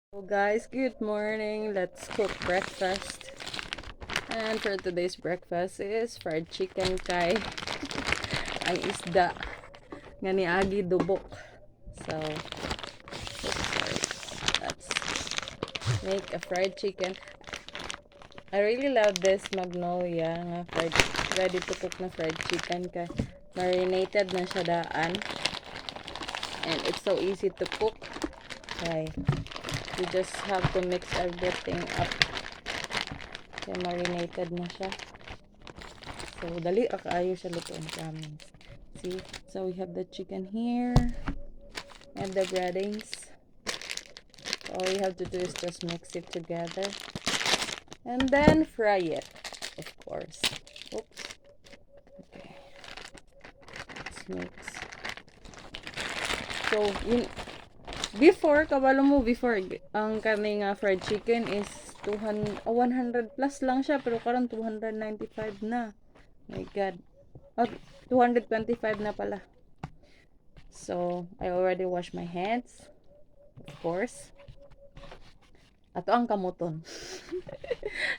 So guys, good morning. Let's cook breakfast. And for today's breakfast is fried chicken kay ang isda nga niagi dubok. So, oops, sorry. Let's make a fried chicken. I really love this Magnolia nga ready to cook na fried chicken kay marinated na siya daan. And it's so easy to cook. Okay. You just have to mix everything up. Kaya marinated na siya. So, dali kaayo siya lutuin, promise. See? So, we have the chicken here. And the breadings. All you have to do is just mix it together. And then, fry it. Of course. Oops. Okay. Let's mix. So, before, kabalo mo, ang kami nga fried chicken is 100 plus lang siya, pero karon 295 na. My God. Oh, 225 na pala. So, I already washed my hands. Of course. Ato ang kamuton.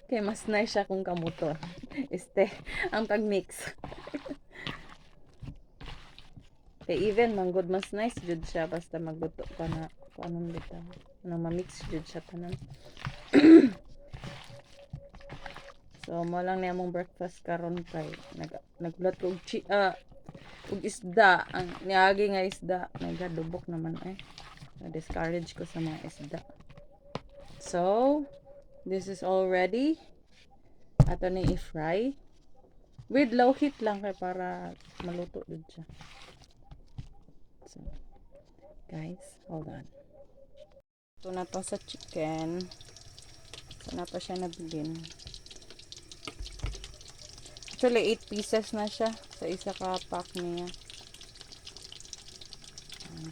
Kaya mas nice siya kung kamuton. Ang pag-mix. Kaya even, manggod mas nice jud siya. Basta magluto pa na, kung anong bitaw. Ma-mix jud siya tanan. So, mo lang niya mong breakfast karon kay nagluto og isda, ang niagi nga isda, nagadubok naman na-discourage ko sa mga isda. So, this is all ready. Ato na i-fry with low heat lang kay para maluto din siya. So, guys, hold on. Ito na to sa chicken. Sana pa siya nabilin. Actually, 8 pieces na siya sa isa ka pack niya.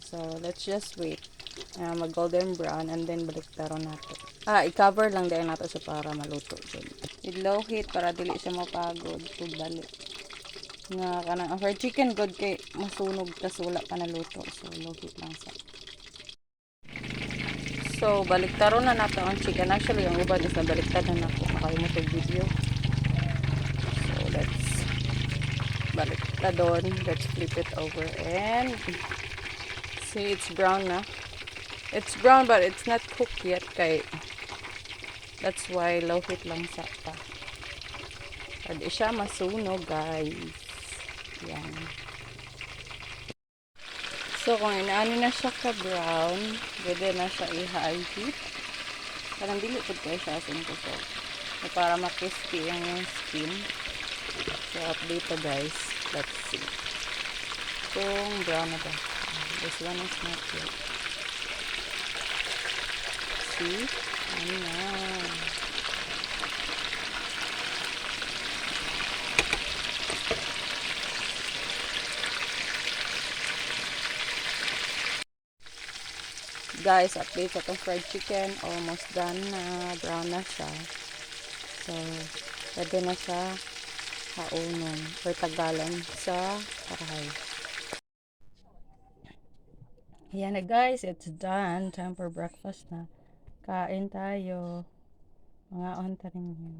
So, let's just wait. Mag golden brown and then baliktaron nato. I-cover lang din nato siya para maluto. With low heat para dili siya mapagod. Balik. Nga kanang fried chicken good kay masunog tas wala pa naluto. So, low heat lang sa. So, baliktaron na nato ang chicken. Actually, ang uban is na baliktad na nato. Nakalimutan tong video. Baliktadon. Let's flip it over and see, it's brown na. It's brown but it's not cooked yet kay that's why low heat lang sa pa. Pwede siya masunog, guys. Yan. So, kung inaano na siya ka-brown, pwede na siya i-high heat. Parang dili po kayo siya asin ko. So, para ma-crispy yung skin. So, update to, guys. Let's see. Kung brown na ba. This one is not yet. See? Ano na. Guys, update sa itong fried chicken. Almost done na. Brown na siya. So, pwede na siya kaunon or tagalan sa karahay. Ayan na guys, it's done. Time for breakfast na. Kain tayo. Mga on ta rin yun.